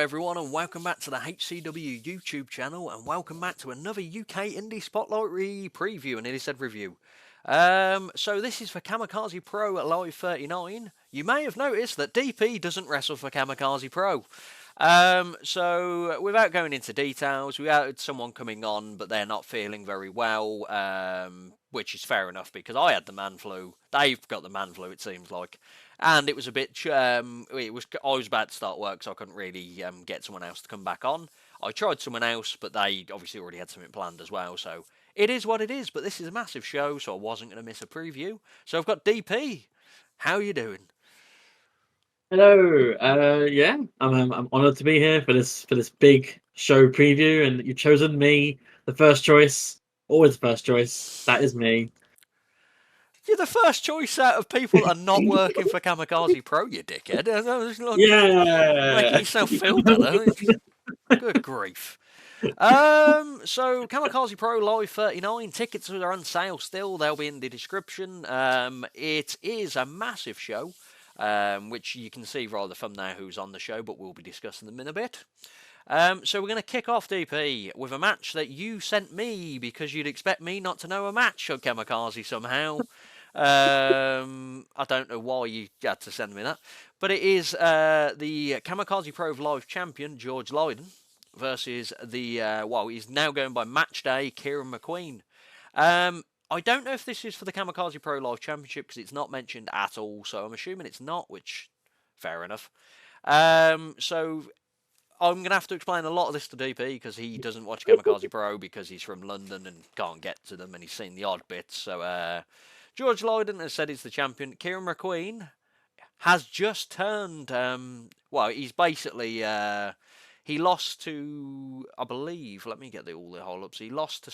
everyone, and welcome back to the HCW YouTube channel, and welcome back to another UK Indie Spotlight preview, and nearly said review. So this is for Kamikaze Pro at Live 39. You may have noticed that DP doesn't wrestle for Kamikaze Pro. So without going into details, we had someone coming on, but they're not feeling very well, which is fair enough because I had the man flu. They've got the man flu, it seems like. And it was a bit. I was about to start work, so I couldn't really get someone else to come back on. I tried someone else, but they obviously already had something planned as well. So it is what it is. But this is a massive show, so I wasn't going to miss a preview. So I've got DP. How are you doing? Hello. Yeah, I'm honoured to be here for this big show preview, and you've chosen me, the first choice, always the first choice. That is me. You're the first choice out of people that are not working for Kamikaze Pro, you dickhead. Making Yeah. yourself feel better. Good grief. So Kamikaze Pro Live 39 tickets are on sale still. They'll be in the description. It is a massive show, which you can see rather from now who's on the show, but we'll be discussing them in a bit. So we're going to kick off, DP, with a match that you sent me because you'd expect me not to know a match of Kamikaze somehow. I don't know why you had to send me that, but it is the Kamikaze Pro Live champion George Leyen versus the he's now going by Match Day Kieran McQueen. I don't know if this is for the Kamikaze Pro Live Championship because it's not mentioned at all, so I'm assuming it's not, which fair enough. So I'm going to have to explain a lot of this to DP because he doesn't watch Kamikaze Pro because he's from London and can't get to them, and he's seen the odd bits. So George Leyen has said he's the champion. Kieran McQueen has just turned. He's basically he lost to, I believe. Let me get all the whole ups. He lost to.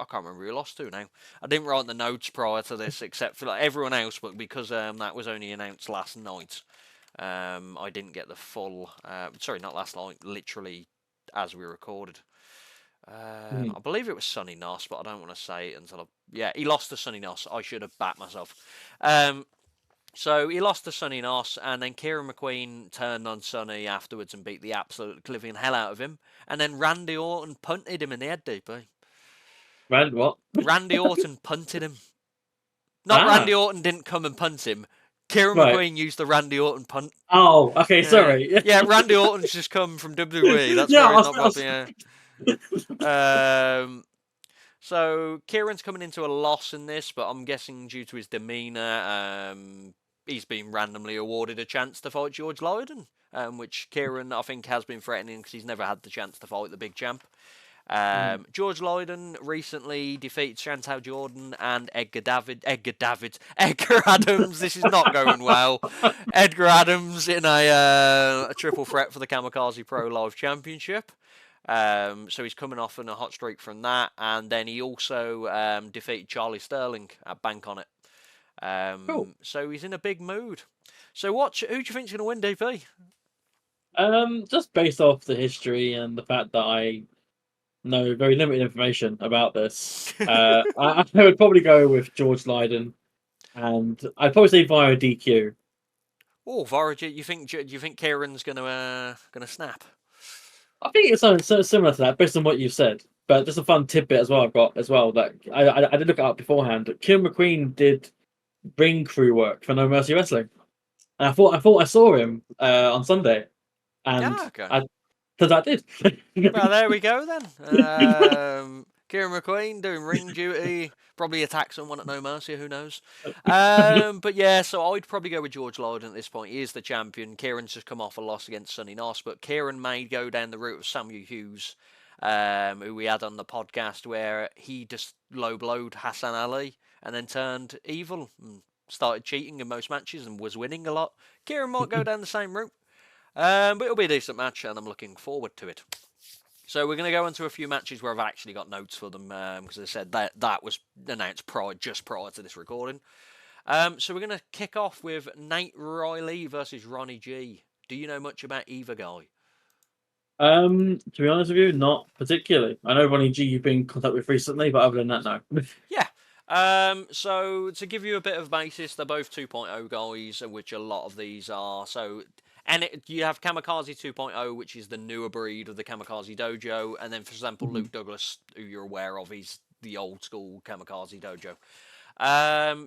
I can't remember who he lost to now. I didn't write the notes prior to this, except for everyone else, but because that was only announced last night, I didn't get the full. Sorry, not last night. Literally, as we recorded. I believe it was Sonny Noss, but I don't want to say it until he lost to Sonny Noss. I should have backed myself. So he lost to Sonny Noss, and then Kieran McQueen turned on Sonny afterwards and beat the absolute clipping hell out of him. And then Randy Orton punted him in the head, DP. What? Randy Orton punted him. Not Randy Orton didn't come and punt him. Kieran McQueen used the Randy Orton punt. Oh, okay, sorry. Yeah, Randy Orton's just come from WWE. That's why he's not probably. So Kieran's coming into a loss in this, but I'm guessing due to his demeanour, he's been randomly awarded a chance to fight George Leyen, which Kieran, I think, has been threatening because he's never had the chance to fight the big champ. George Leyen recently defeated Chantal Jordan and Edgar Adams. This is not going well. Edgar Adams in a triple threat for the Kamikaze Pro Live Championship. So he's coming off on a hot streak from that, and then he also defeated Charlie Sterling at Bank on It. Cool. So he's in a big mood. So who do you think's going to win, DP? Just based off the history and the fact that I know very limited information about this, I would probably go with George Leyen, and I'd probably say via DQ. Oh, Vara, do you think Kieran's going to snap? I think it's something similar to that, based on what you said. But just a fun tidbit as well. I've got as well that I did look it up beforehand. Kieran McQueen did ring crew work for No Mercy Wrestling, and I thought I saw him on Sunday, and because I did. Well, there we go then. Kieran McQueen doing ring duty, probably attack someone at No Mercy, who knows. But yeah, so I'd probably go with George Leyen at this point. He is the champion. Kieran's just come off a loss against Sonny Noss, but Kieran may go down the route of Samuel Hughes, who we had on the podcast, where he just low-blowed Hassan Ali and then turned evil and started cheating in most matches and was winning a lot. Kieran might go down the same route. But it'll be a decent match, and I'm looking forward to it. So we're going to go into a few matches where I've actually got notes for them, because I said that was announced just prior to this recording. So we're going to kick off with Nate Riley versus Ronnie G. Do you know much about either guy? To be honest with you, not particularly. I know Ronnie G you've been in contact with recently, but other than that, no. Yeah. So to give you a bit of basis, they're both 2.0 guys, which a lot of these are. So And you have Kamikaze 2.0, which is the newer breed of the Kamikaze Dojo, and then, for example, Mhm. Luke Douglas, who you're aware of, he's the old school Kamikaze Dojo.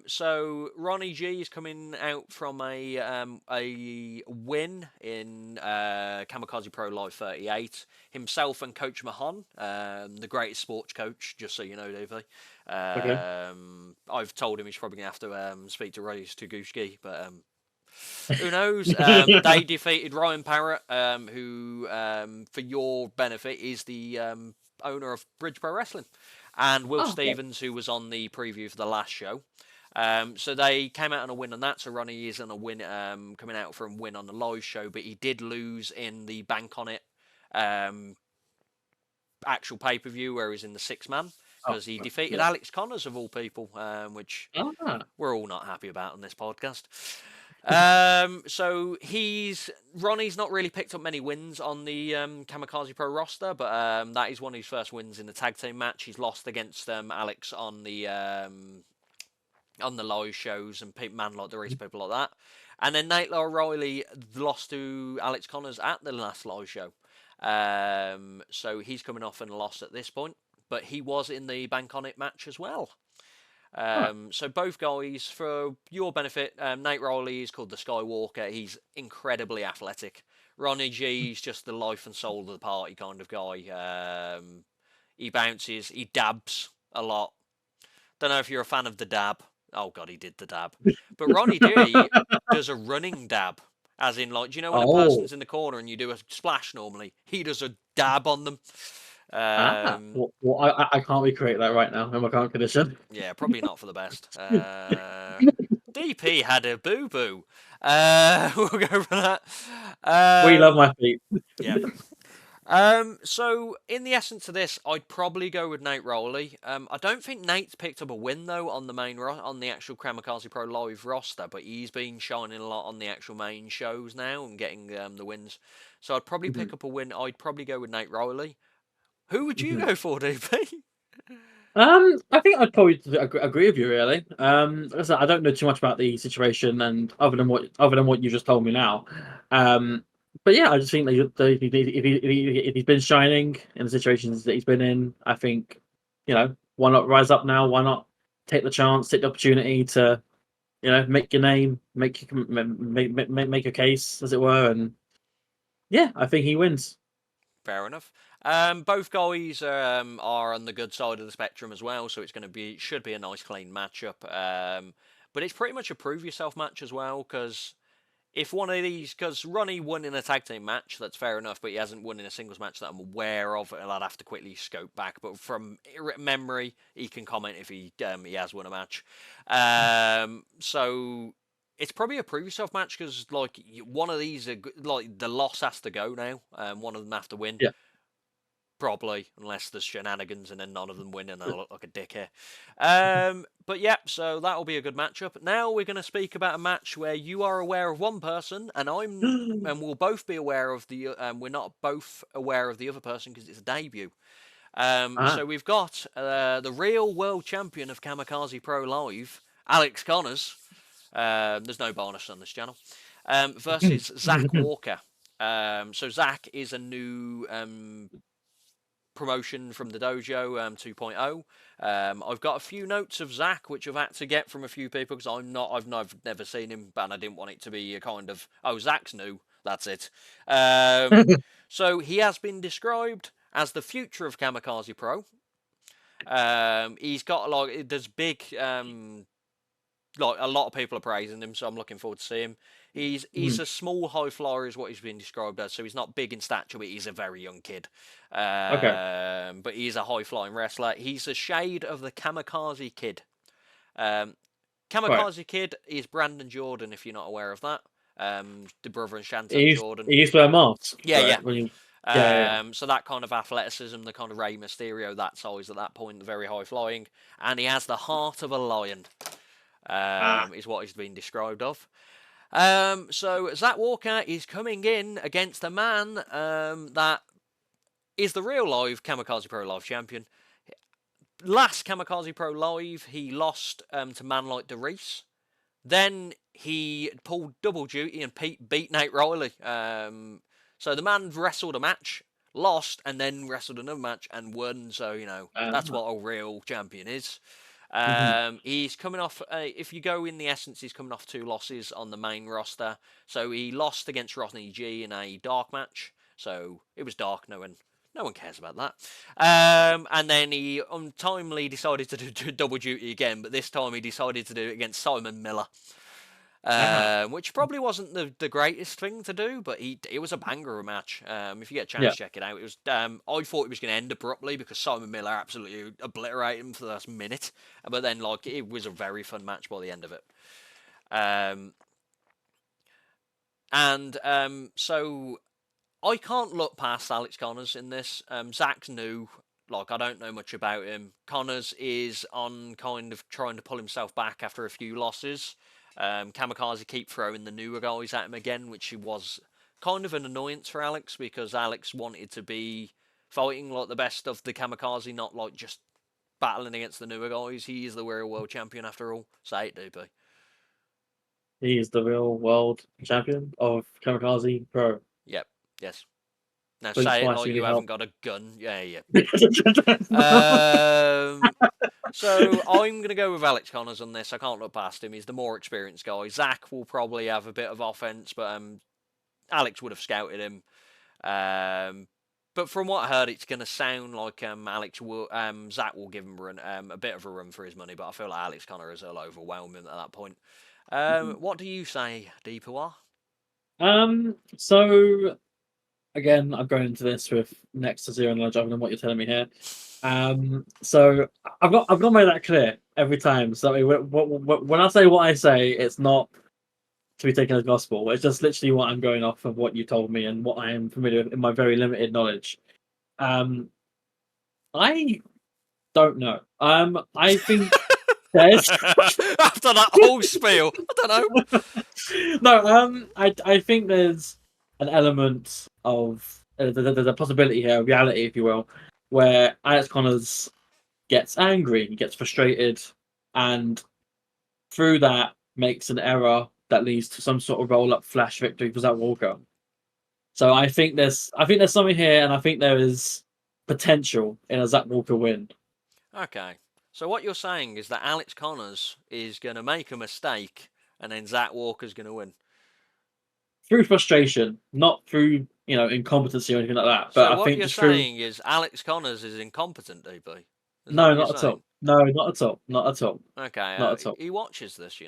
So Ronnie G is coming out from a win in Kamikaze Pro Live 38. Himself and Coach Mahan, the greatest sports coach, just so you know, Davey. Okay. I've told him he's probably gonna have to speak to Rose Tuguski, but who knows? They defeated Ryan Parrott, who, for your benefit, is the owner of Bridge Pro Wrestling, and Will Oh, okay. Stevens, who was on the preview for the last show. So they came out on a win on that. So Ronnie is on a win, coming out from a win on the live show, but he did lose in the Bank on It um, actual pay per view, where he's in the 6 man Oh, because he defeated yeah. Alex Connors of all people, which Ah. we're all not happy about on this podcast. So Ronnie's not really picked up many wins on the Kamikaze Pro roster, but that is one of his first wins in the tag team match. He's lost against Alex on the live shows and man like the race people like that. And then Nate O'Reilly lost to Alex Connors at the last live show. So he's coming off and lost at this point, but he was in the Bank on It match as well. Huh. So both guys, for your benefit, Nate Rowley is called the Skywalker. He's incredibly athletic. Ronnie G is just the life and soul of the party kind of guy. He bounces, he dabs a lot. Don't know if you're a fan of the dab. Oh god, he did the dab. But Ronnie G does a running dab. As in, like, do you know when a Oh. person's in the corner and you do a splash normally? He does a dab on them. Ah. Um, Well, I can't recreate that right now in my current condition. Yeah, probably not for the best. DP had a boo boo. We'll go for that. We love Um, my feet. yeah. So in the essence of this, I'd probably go with Nate Rowley. I don't think Nate's picked up a win though on the on the actual Kamikaze Pro Live roster, but he's been shining a lot on the actual main shows now and getting the wins. So I'd probably Mhm, pick up a win. I'd probably go with Nate Rowley. Who would you mhm. go for, DP? I think I'd probably agree with you really. Like I said, I don't know too much about the situation, and other than what you just told me now, um, but yeah, I just think that if he's been shining in the situations that he's been in, I think, why not rise up now? Why not take the chance, take the opportunity to, make your name, make your case, as it were, and yeah, I think he wins. Fair enough. Both guys are on the good side of the spectrum as well, so should be a nice clean matchup. But it's pretty much a prove yourself match as well, because if one of these, because Ronnie won in a tag team match, that's fair enough, but he hasn't won in a singles match that I'm aware of. And I'd have to quickly scope back, but from memory, he can comment if he has won a match. So it's probably a prove yourself match because like one of these like the loss has to go now. One of them have to win. Yeah. Probably, unless there's shenanigans and then none of them win and I look like a dickhead. But yeah, so that'll be a good matchup. Now we're going to speak about a match where you are aware of one person and we'll both be aware of the. We're not both aware of the other person because it's a debut. Ah. So we've got the real world champion of Kamikaze Pro Live, Alex Connors. There's no bonus on this channel. Versus Zach Walker. So Zach is a new promotion from the dojo 2.0. I've got a few notes of Zach which I've had to get from a few people because I've never seen him, and I didn't want it to be a kind of Zach's new, that's it. So he has been described as the future of Kamikaze Pro. He's got like there's big like a lot of people are praising him, so I'm looking forward to seeing him. He's Mhm. a small high flyer, is what he's been described as. So he's not big in stature, but he's a very young kid. Okay. But he's a high flying wrestler. He's a shade of the Kamikaze Kid. Um, Right. Kamikaze Kid is Brandon Jordan, if you're not aware of that. The brother of He Chantel used, Jordan. he used to wear a mask, Yeah, right? yeah. Yeah. So that kind of athleticism, the kind of Rey Mysterio, that size at that point, very high flying, and he has the heart of a lion. Ah. Is what he's been described of. So Zach Walker is coming in against a man that is the real live Kamikaze Pro Live champion. Last Kamikaze Pro Live, he lost to man like DeReese. Then he pulled double duty and beat Nate Riley. So the man wrestled a match, lost, and then wrestled another match and won. So, that's what a real champion is. Mhm. He's coming off, if you go in the essence, he's coming off 2 losses on the main roster. So he lost against Ronnie G in a dark match. So it was dark, no one cares about that. And then he untimely decided to do double duty again, but this time he decided to do it against Simon Miller. Which probably wasn't the greatest thing to do, but it was a banger of a match. If you get a chance, Yeah. check it out. It was. I thought it was going to end abruptly because Simon Miller absolutely obliterated him for the last minute, but then it was a very fun match by the end of it. So I can't look past Alex Connors in this. Zach's new. I don't know much about him. Connors is on kind of trying to pull himself back after a few losses. Kamikaze keep throwing the newer guys at him again, which was kind of an annoyance for Alex because Alex wanted to be fighting like the best of the Kamikaze, not like just battling against the newer guys. He is the real world champion after all. Say it, DP. He is the real world champion of Kamikaze Pro. Yep. Yes. Now Blink say it twice, like you you need haven't help. got a gun. Yeah, yeah. So I'm going to go with Alex Connors on this. I can't look past him. He's the more experienced guy. Zach will probably have a bit of offense, but Alex would have scouted him. But from what I heard, it's going to sound like Zach will give him a bit of a run for his money. But I feel like Alex Connors will overwhelm him at that point. What do you say, Deepawa? So again, I'm going into this with next to zero knowledge other than what you're telling me here. So I've got to make that clear every time. So when I say what I say, it's not to be taken as gospel. It's just literally what I'm going off of what you told me and what I am familiar with in my very limited knowledge. I don't know. I think there's After that whole spiel, I don't know. no. I think there's an element of there's a possibility here, a reality, if you will, where Alex Connors gets angry, he gets frustrated, and through that makes an error that leads to some sort of roll up flash victory for Zach Walker. So I think there's something here, and I think there is potential in a Zach Walker win. Okay. So what you're saying is that Alex Connors is going to make a mistake, and then Zach Walker's going to win. Through frustration, not through incompetency or anything like that. But So I what think you're just through saying is Alex Connors is incompetent, DB. Is that no, what you're not at saying? all. No, not at all. Not at all. Okay. Not at all. He watches this.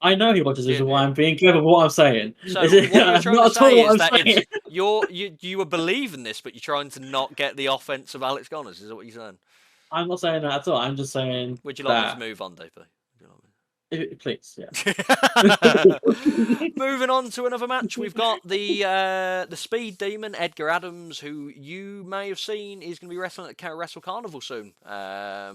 I know he watches this, Yeah, is yeah. why I'm being clever with what I'm saying. So what you're trying to Not at all say what is I'm that saying. you were believing this, but you're trying to not get the offense of Alex Connors. Is that what you're saying? I'm not saying that at all. I'm just saying Would you like me to that. move on, DP? Please, yeah. Moving on to another match, we've got the Speed Demon Edgar Adams, who you may have seen is going to be wrestling at Wrestle Carnival soon. Yeah.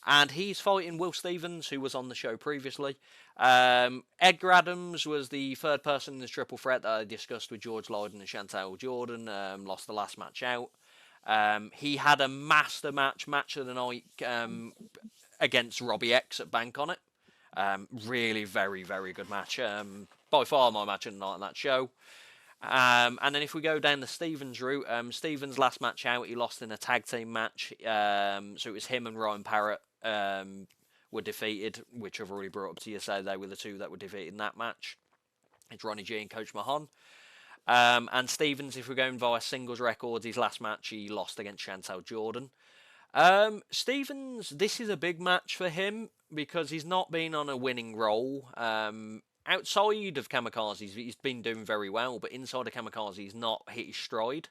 And he's fighting Will Stevens, who was on the show previously. Edgar Adams was the third person in the triple threat that I discussed with George Lydon and Chantal Jordan. Lost the last match out. He had a master match of the night against Robbie X at Bank on It. Really very, very good match. By far my match of the night on that show. And then if we go down the Stevens route, Stevens' last match out, he lost in a tag team match. So it was him and Ryan Parrott were defeated, which I've already brought up to you. So they were the two that were defeated in that match. It's Ronnie G and Coach Mahan. And Stevens, if we're going via singles records, his last match he lost against Chantal Jordan. Stevens, this is a big match for him because he's not been on a winning role. Outside of Kamikaze, he's been doing very well, but inside of Kamikaze, he's not hit his stride.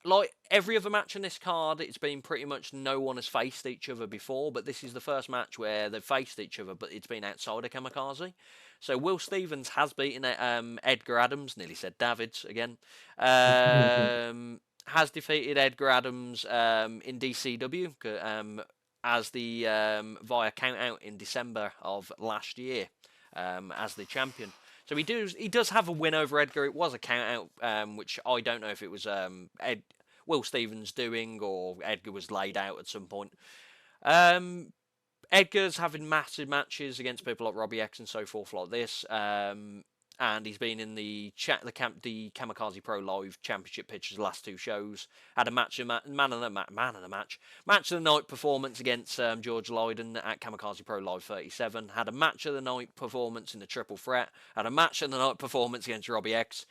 Like every other match on this card, it's been pretty much no one has faced each other before, but this is the first match where they've faced each other, but it's been outside of Kamikaze. So Will Stevens has beaten Edgar Adams, nearly said Davids again, has defeated Edgar Adams in DCW as the via count out in December of last year as the champion. So he does have a win over Edgar. It was a count out, which I don't know if it was Will Stevens doing or Edgar was laid out at some point. Edgar's having massive matches against people like Robbie X and so forth like this. And he's been in the Kamikaze Pro Live Championship pictures the last two shows. Had a match, man of the match of the night performance against George Leyen at Kamikaze Pro Live 37. Had a match of the night performance in the Triple Threat. Had a match of the night performance against Robbie X.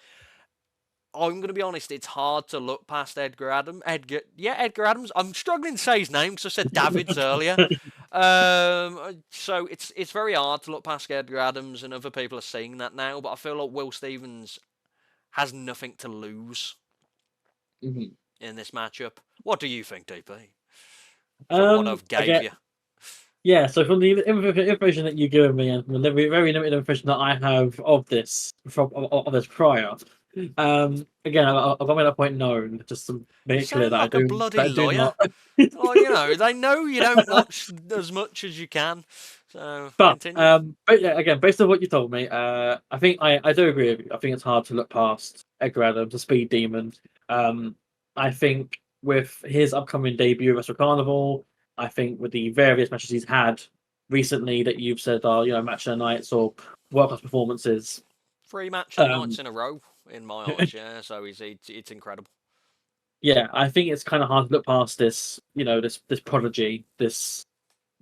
I'm going to be honest, it's hard to look past Edgar Adams. Edgar Adams. I'm struggling to say his name because I said Davids earlier. So it's very hard to look past Edgar Adams, and other people are saying that now. But I feel like Will Stevens has nothing to lose Mhm. in this matchup. What do you think, DP? From what I've gave you. Yeah, so from the information that you've given me and from the very limited information that I have of this of this prior, again, I've got my point known just to make You it clear sound that like a bloody I do lawyer. not. Well, they know you don't watch as much as you can. So continue. But yeah, again, based on what you told me, I think I do agree with you. I think it's hard to look past Edgar Adams, the Speed Demon. I think with his upcoming debut at Wrestle Carnival, I think with the various matches he's had recently that you've said are match of the nights or world class performances. 3 match of the nights in a row in my eyes. Yeah, so it's incredible. Yeah, I think it's kind of hard to look past this, this prodigy, this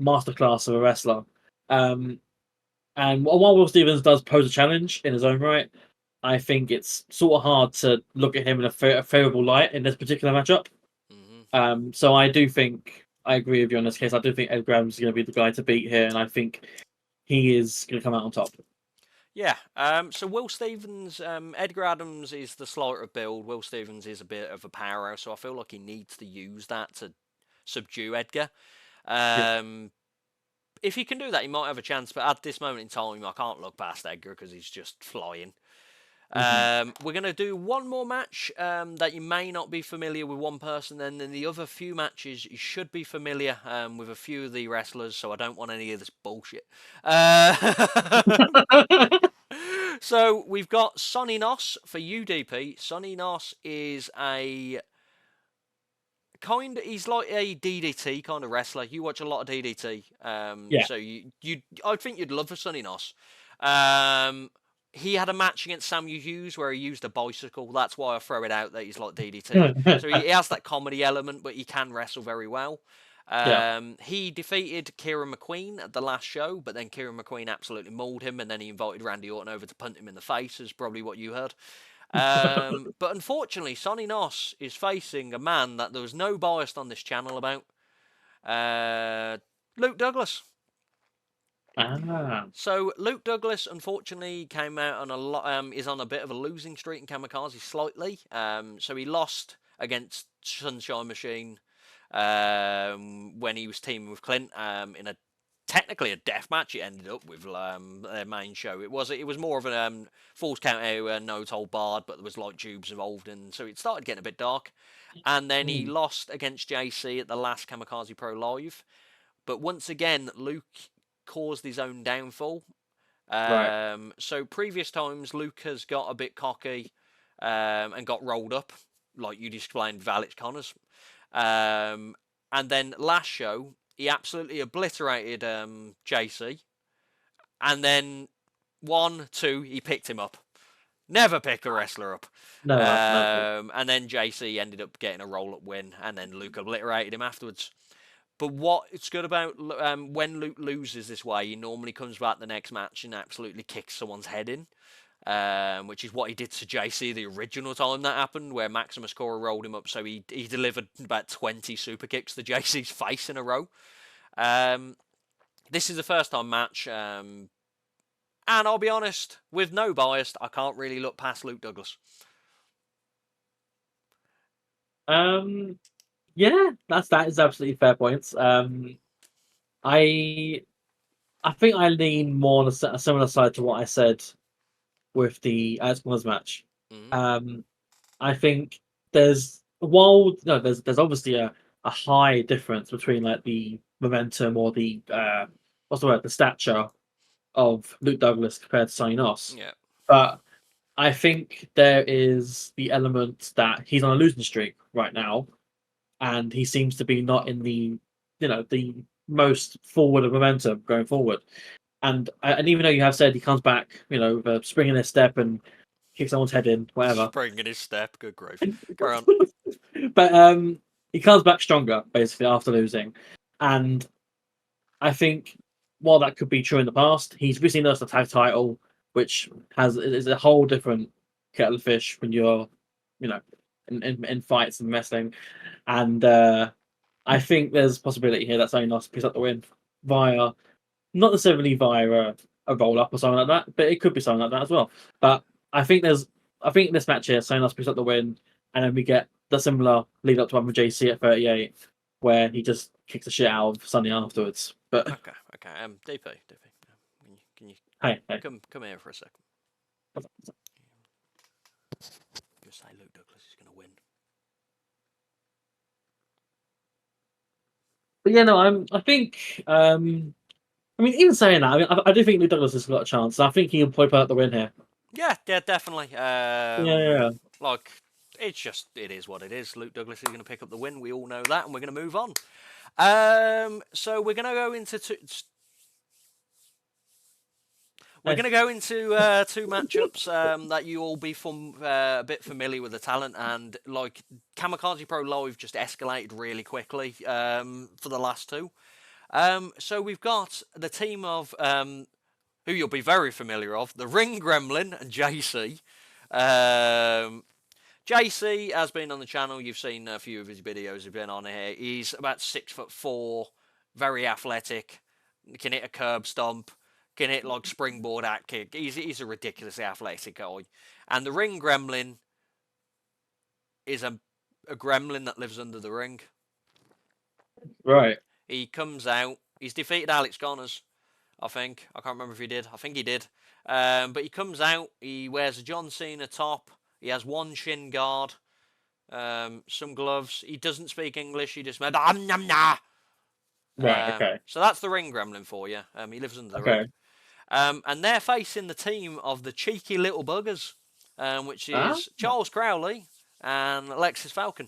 masterclass of a wrestler. And while Will Stevens does pose a challenge in his own right, I think it's sort of hard to look at him in a favorable light in this particular matchup. So I do think I agree with you on this case. I do think Edgar Adams is going to be the guy to beat here, and I think he is going to come out on top. Yeah. So Will Stevens, Edgar Adams is the slighter build. Will Stevens is a bit of a powerhouse, so I feel like he needs to use that to subdue Edgar. If he can do that, he might have a chance. But at this moment in time, I can't look past Edgar because he's just flying. We're going to do one more match that you may not be familiar with one person, and then the other few matches you should be familiar with a few of the wrestlers, so I don't want any of this bullshit. So we've got Sonny Nos for UDP. Sonny Nos is he's like a DDT kind of wrestler. You watch a lot of DDT, Yeah. so I think you'd love for Sonny Nos. He had a match against Samuel Hughes where he used a bicycle. That's why I throw it out that he's like DDT. So he has that comedy element, but he can wrestle very well. He defeated Kieran McQueen at the last show, but then Kieran McQueen absolutely mauled him, and then he invited Randy Orton over to punt him in the face, is probably what you heard. But unfortunately, Sonny Nos is facing a man that there was no bias on this channel about. Luke Douglas. So Luke Douglas, unfortunately, came out on is on a bit of a losing streak in Kamikaze slightly. So he lost against Sunshine Machine when he was teaming with Clint in technically a death match. It ended up with their main show. It was more of a Falls Count area, no hold barred, but there was like tubes involved, and so it started getting a bit dark. And then he lost against JC at the last Kamikaze Pro Live. But once again, Luke caused his own downfall. Right. So previous times, Luke has got a bit cocky and got rolled up, like you explained with Alex Connors. And then last show, he absolutely obliterated JC. And then 1, 2, he picked him up. Never picked a wrestler up. No. And then JC ended up getting a roll-up win, and then Luke obliterated him afterwards. But what it's good about when Luke loses this way, he normally comes back the next match and absolutely kicks someone's head in, which is what he did to JC the original time that happened, where Maximus Cora rolled him up. So he delivered about 20 super kicks to JC's face in a row. This is a first time match, and I'll be honest, with no bias, I can't really look past Luke Douglas. Yeah, that is absolutely fair points. I think I lean more on a similar side to what I said with the Alex Connors match. I think there's obviously a high difference between like the momentum or the the stature of Luke Douglas compared to Sonny Nos. Yeah. But I think there is the element that he's on a losing streak right now, and he seems to be not in the most forward of momentum going forward. And even though you have said he comes back, with a spring in his step and kicks someone's head in, whatever. Spring in his step. Good grief. Carry on. But he comes back stronger basically after losing, and I think while that could be true in the past, he's recently lost the tag title, which is a whole different kettle of fish when you're, in fights and wrestling, and I think there's a possibility here that Sonos picks up the win via not necessarily via a roll up or something like that, but it could be something like that as well. But I think this match here, Sonos picks up the win, and then we get the similar lead up to one with JC at 38, where he just kicks the shit out of Sonny afterwards. But Okay. DP. Can you hey, come here for a second? Just say Luke Douglas is going to win. But yeah, no, I think. I mean, even saying that, I do think Luke Douglas has got a chance. I think he'll probably put out the win here. Yeah, definitely. Yeah. Like, it is what it is. Luke Douglas is going to pick up the win. We all know that, and we're going to move on. So we're going to go into two matchups that you all be a bit familiar with the talent, and like Kamikaze Pro Live just escalated really quickly for the last two. So we've got the team of who you'll be very familiar of, the Ring Gremlin and JC. JC has been on the channel. You've seen a few of his videos. He's been on here. He's about 6'4", very athletic. Can hit a curb stomp. Can hit like springboard at kick. He's a ridiculously athletic guy. And the Ring Gremlin is a gremlin that lives under the ring. Right. He comes out. He's defeated Alex Connors, I think. I can't remember if he did. I think he did. But he comes out. He wears a John Cena top. He has one shin guard, some gloves. He doesn't speak English. He just went, nah. Right. Okay. So that's the Ring Gremlin for you. He lives under the ring. And they're facing the team of the Cheeky Little Buggers, which is Charles Crowley and Alexis Falcon.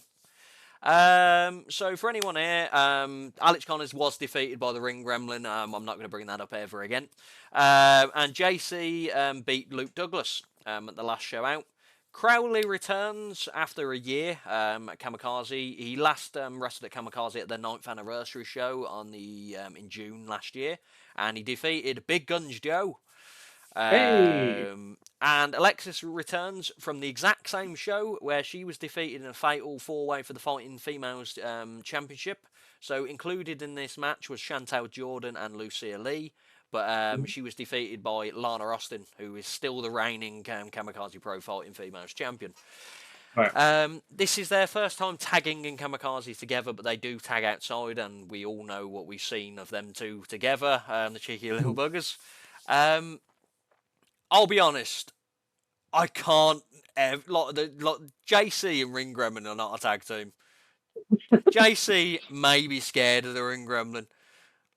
So for anyone here, Alex Connors was defeated by the Ring Gremlin. I'm not going to bring that up ever again. And JC beat Luke Douglas at the last show out. Crowley returns after a year at Kamikaze. He last wrestled at Kamikaze at their 9th anniversary show on in June last year, and he defeated Big Guns Joe. And Alexis returns from the exact same show where she was defeated in a fatal 4-way for the Fighting Females Championship. So included in this match was Chantal Jordan and Lucia Lee. But she was defeated by Lana Austin, who is still the reigning Kamikaze Pro Fighting Females champion. Right. This is their first time tagging in Kamikaze together, but they do tag outside, and we all know what we've seen of them two together, the cheeky little buggers. I'll be honest, I can't... JC and Ring Gremlin are not a tag team. JC may be scared of the Ring Gremlin.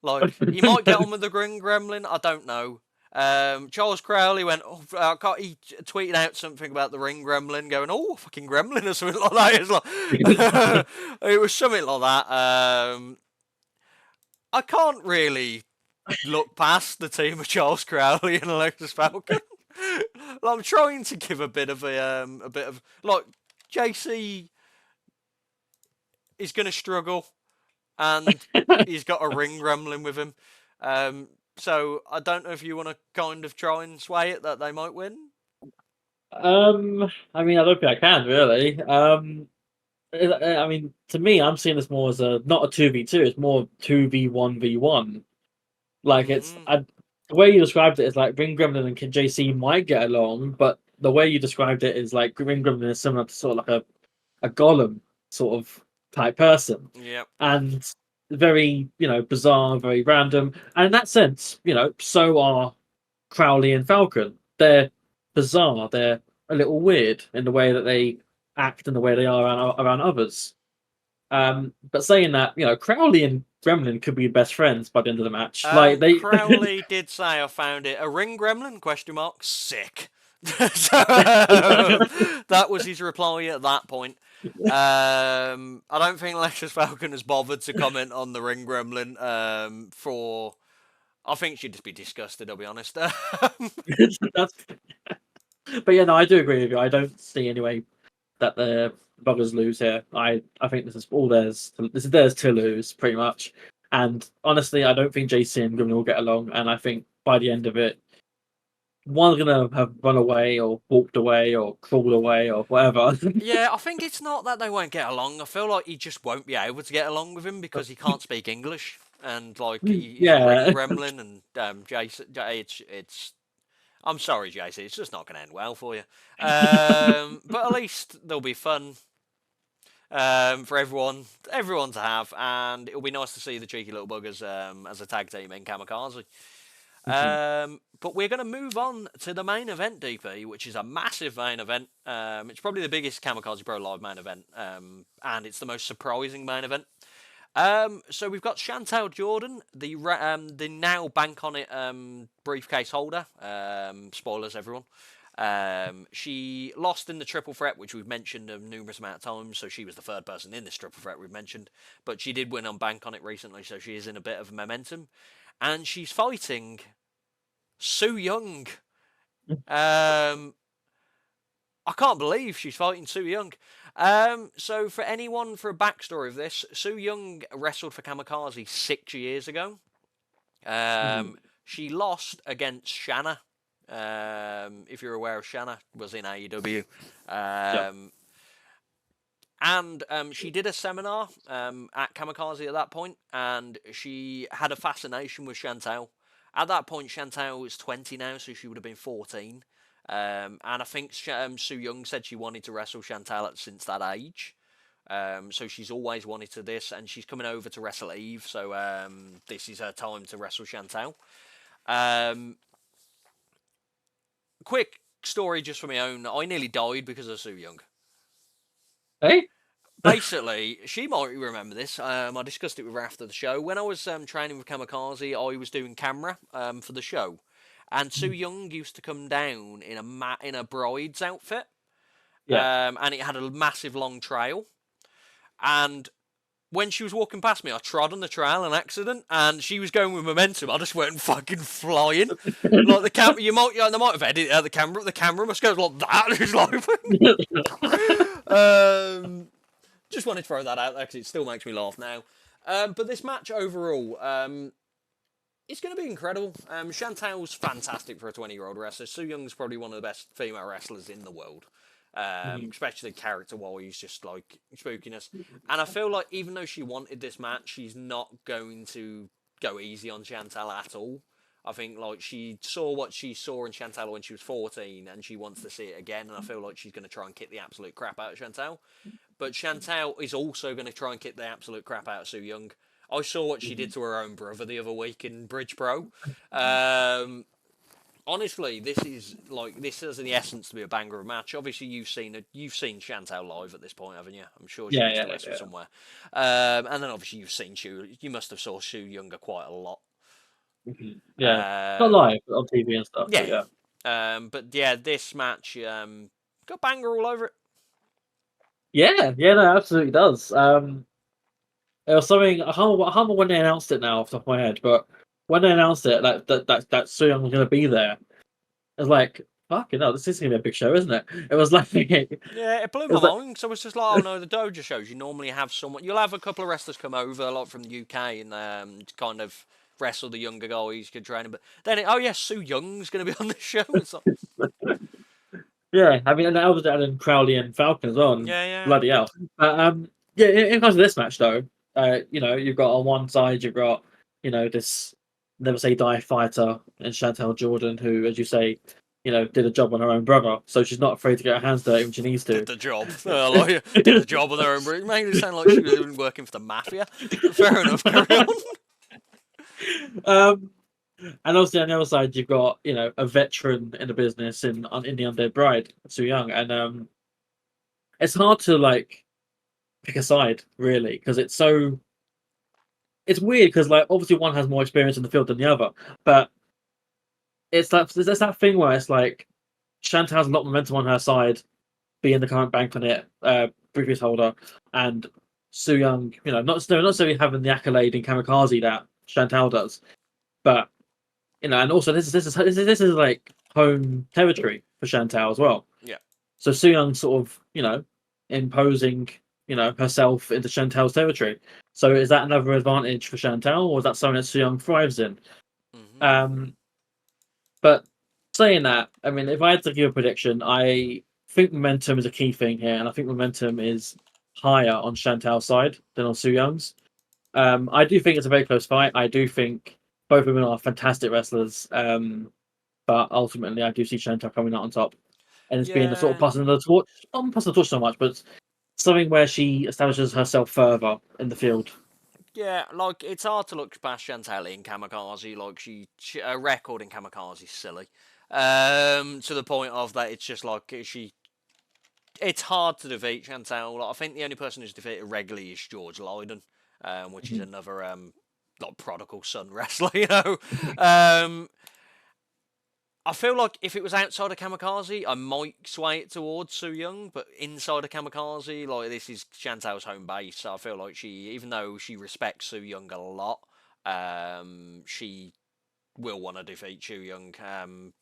Like, he might get on with the Ring Gremlin, I don't know. Charles Crowley went, he tweeted out something about the Ring Gremlin, going, fucking Gremlin or something like that. It was, it was something like that. I can't really look past the team of Charles Crowley and Alexis Falcon. I'm trying to give a bit of JC is going to struggle. And he's got a Ring Gremlin with him. So I don't know if you want to kind of try and sway it that they might win. I mean, I don't think I can really. I mean, to me, I'm seeing this more as not a 2v2. It's more 2v1v1. Like the way you described it is like Ring Gremlin and JC might get along, but the way you described it is like Ring Gremlin is similar to sort of like a golem sort of type person. Yeah. And very, bizarre, very random. And in that sense, so are Crowley and Falcon. They're bizarre. They're a little weird in the way that they act and the way they are around others. But saying that, Crowley and Gremlin could be best friends by the end of the match. Crowley did say, "I found it a Ring Gremlin?" ? Sick. So, that was his reply at that point. I don't think Lexus Falcon has bothered to comment on the ring gremlin. I think she'd just be disgusted. I'll be honest. That's, but yeah, no, I do agree with you. I don't see any way that the buggers lose here. I think this is all theirs. This is theirs to lose, pretty much. And honestly, I don't think JC and Grimlin will get along. And I think by the end of it, one's gonna have run away or walked away or crawled away or whatever. Yeah, I think it's not that they won't get along. I feel like he just won't be able to get along with him because he can't speak English, and like he's a ring Yeah. gremlin. And Jason, it's. I'm sorry, JC. It's just not going to end well for you. But at least there'll be fun for everyone to have, and it'll be nice to see the cheeky little buggers as a tag team in Kamikaze. But we're going to move on to the main event, DP, which is a massive main event. It's probably the biggest Kamikaze Pro Live main event, and it's the most surprising main event. So we've got Chantal Jordan, the now Bank On It briefcase holder. Spoilers, everyone. She lost in the triple threat, which we've mentioned a numerous amount of times. So she was the third person in this triple threat we've mentioned, but she did win on Bank On It recently, so she is in a bit of momentum, and she's fighting Su Yung. I can't believe she's fighting Su Yung. So for a backstory of this, Su Yung wrestled for Kamikaze 6 years ago. She lost against Shanna. If you're aware of Shanna, was in AEW. Yep. And she did a seminar at Kamikaze at that point, and she had a fascination with Chantal. At that point, Chantal was 20 now, so she would have been 14. And I think Su Yung said she wanted to wrestle Chantal since that age. So she's always wanted to this, and she's coming over to wrestle Eve, so this is her time to wrestle Chantal. Quick story just for my own. I nearly died because of Su Yung. Hey? Basically, she might remember this. I discussed it with her after the show. When I was training with Kamikaze, I was doing camera for the show, and Su Yung used to come down in a bride's outfit, Yeah. and it had a massive long trail. And when she was walking past me, I trod on the trail, an accident, and she was going with momentum. I just went fucking flying. Like the camera, they might have edited out the camera. The camera must go like that. It's like, just wanted to throw that out there because it still makes me laugh now. But this match overall, it's going to be incredible. Chantal's fantastic for a 20-year-old wrestler. Su Young's probably one of the best female wrestlers in the world. Especially character-wise, just like spookiness. And I feel like even though she wanted this match, she's not going to go easy on Chantal at all. I think like she saw what she saw in Chantal when she was 14, and she wants to see it again. And I feel like she's going to try and kick the absolute crap out of Chantal. But Chantal is also going to try and kick the absolute crap out of Su Yung. I saw what she did to her own brother the other week in Bridge Pro. Honestly, this has the essence to be a banger of a match. Obviously, you've seen Chantal live at this point, haven't you? I'm sure she used to wrestle somewhere. And then obviously you've seen you must have saw Su Younger quite a lot. Yeah, not live, but on TV and stuff. Yeah. But yeah, this match got banger all over it. yeah, no, absolutely does. It was something I can't remember when they announced it now off the top of my head, but when they announced it, that Su Yung was going to be there, it was like, fucking hell, this is going to be a big show, isn't it? It was like, yeah, it blew my mind. So it's just like, oh no, the dojo shows you normally have someone. You'll have a couple of wrestlers come over, like from the UK, and kind of wrestle the younger guys, good training. But then, Su Young's going to be on the show. Like... yeah, I mean, and that was adding Crowley and Falcon as well. Yeah. Bloody hell. Yeah, in terms of this match though, you've got on one side you've got this never say die fighter in Chantal Jordan, who, as you say, did a job on her own brother, so she's not afraid to get her hands dirty when she needs to. Did the job. Did the job on her own brother. It made it sound like she was working for the mafia. Fair enough. Carry on. And obviously on the other side you've got a veteran in the business in the Undead Bride, Su Yung, and it's hard to like pick a side really because it's weird because like obviously one has more experience in the field than the other, but it's like there's that thing where it's like Chantal has a lot of momentum on her side, being the current Bank On It previous holder, and Su Yung, not necessarily having the accolade in Kamikaze that Chantal does, but and also this is like home territory for Chantal as well. Yeah. So Su Yung sort of imposing herself into Chantal's territory. So is that another advantage for Chantal, or is that something that Su Yung thrives in? Mm-hmm. But saying that, I mean, if I had to give a prediction, I think momentum is a key thing here, and I think momentum is higher on Chantal's side than on Su Young's. I do think it's a very close fight. I do think both women are fantastic wrestlers, but ultimately, I do see Chantal coming out on top, and it's being the sort of Yeah. passing the torch, not passing the torch so much, but something where she establishes herself further in the field. Yeah, like it's hard to look past Chantal in Kamikaze. Like her record in Kamikaze is silly, to the point of that it's just like it's hard to defeat Chantal. Like, I think the only person who's defeated regularly is George Leyen, which is another like prodigal son wrestler. I feel like if it was outside of Kamikaze, I might sway it towards Su Yung, but inside of Kamikaze, like this is Chantal's home base, so I feel like even though she respects Su Yung a lot, she will want to defeat Su Yung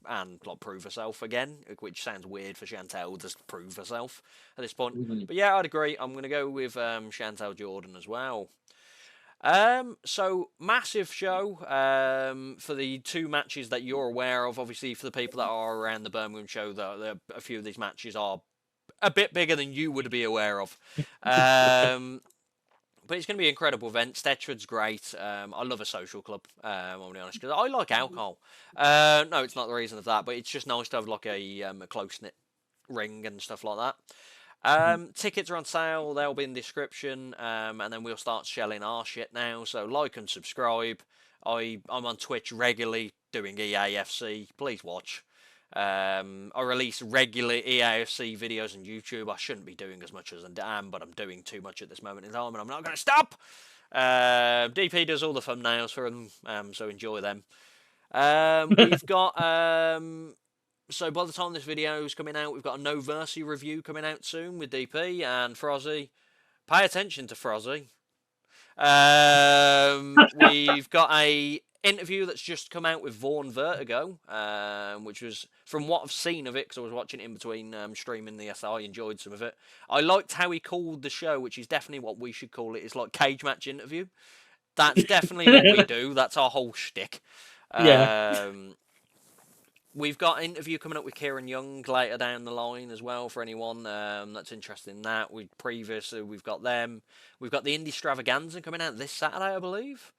and like prove herself again, which sounds weird for Chantal to prove herself at this point. Mhm. But yeah, I'd agree. I'm going to go with Chantal Jordan as well. So massive show for the two matches that you're aware of. Obviously, for the people that are around the Birmingham show, a few of these matches are a bit bigger than you would be aware of. But it's going to be an incredible event. Stetchford's great. I love a social club, I'll be honest, because I like alcohol. No, it's not the reason of that, but it's just nice to have like a close-knit ring and stuff like that. Tickets are on sale. They'll be in the description, and then we'll start shelling our shit now. So like and subscribe. I'm on Twitch regularly doing EAFC. Please watch. I release regular EAFC videos on YouTube. I shouldn't be doing as much as I am, but I'm doing too much at this moment in time, and I'm not going to stop. DP does all the thumbnails for them, so enjoy them. We've got so by the time this video is coming out, we've got a No Mercy review coming out soon with DP and Frozzy. Pay attention to Frozzy. We've got a interview that's just come out with Vaughn Vertigo, which was, from what I've seen of it, because I was watching it in between streaming this, I enjoyed some of it. I liked how he called the show, which is definitely what we should call it. It's like cage match interview. That's definitely what we do. That's our whole shtick. Yeah. We've got an interview coming up with Kieran Young later down the line as well for anyone that's interested in that. We've got them. We've got the Indy Stravaganza coming out this Saturday, I believe.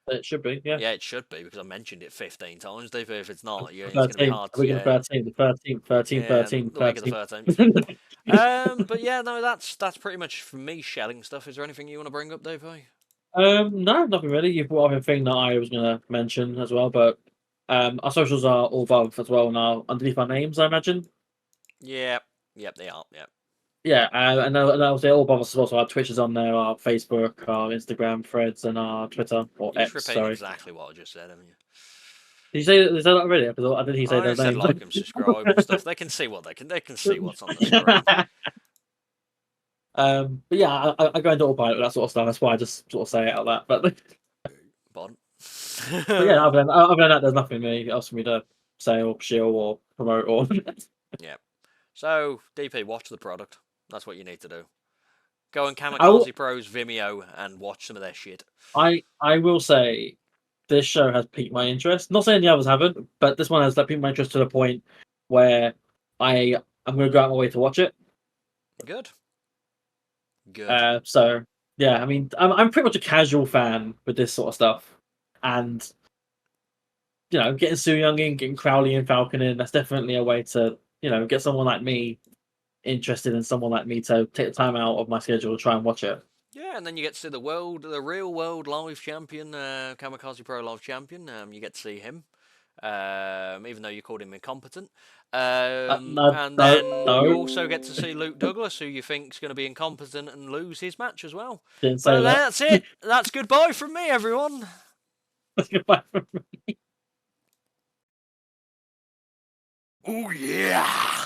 It should be, yeah. Yeah, it should be because I mentioned it 15 times. Dave, if it's not, yeah, it's going to be 13, hard the to. week of the 13th, the 13th, 13th, Yeah, 13th, the week of the 13th. 13th. But yeah, no, that's pretty much for me shelling stuff. Is there anything you want to bring up, Dave? No, nothing really. You've brought up a thing that I was going to mention as well, but our socials are all above as well now, underneath our names, I imagine. Yep, they are. Yep. Yeah, and I'll say all above us as well. So our Twitch is on there, our Facebook, our Instagram, Threads, and our Twitter or You just X. repeating Sorry. exactly what I just said, haven't you? Did you say that already? Because I didn't hear you say I their just said names. like and subscribe and stuff. They can see what they can see what's on the screen. But yeah, I go into autopilot with that sort of stuff. That's why I just sort of say it out loud. Bon. But yeah, other than that, there's nothing really else for me to say or shill or promote or. Yeah. So, DP, watch the product. That's what you need to do. Go on I will. Kamikaze Pro's Vimeo and watch some of their shit. I will say, this show has piqued my interest. Not saying the others haven't, but this one has piqued my interest to the point where I'm going to go out my way to watch it. Good. Good. So yeah, I mean, I'm pretty much a casual fan with this sort of stuff, and getting Su Young in, getting Crowley and Falcon in, that's definitely a way to get someone like me interested in someone like me to take the time out of my schedule to try and watch it. Yeah, and then you get to see the real world live champion, Kamikaze Pro live champion. You get to see him, even though you called him incompetent. No, And no, then you no, also get to see Luke Douglas, who you think is going to be incompetent and lose his match as well. didn't say But that. that's it. That's goodbye from me, everyone. Goodbye. Oh yeah.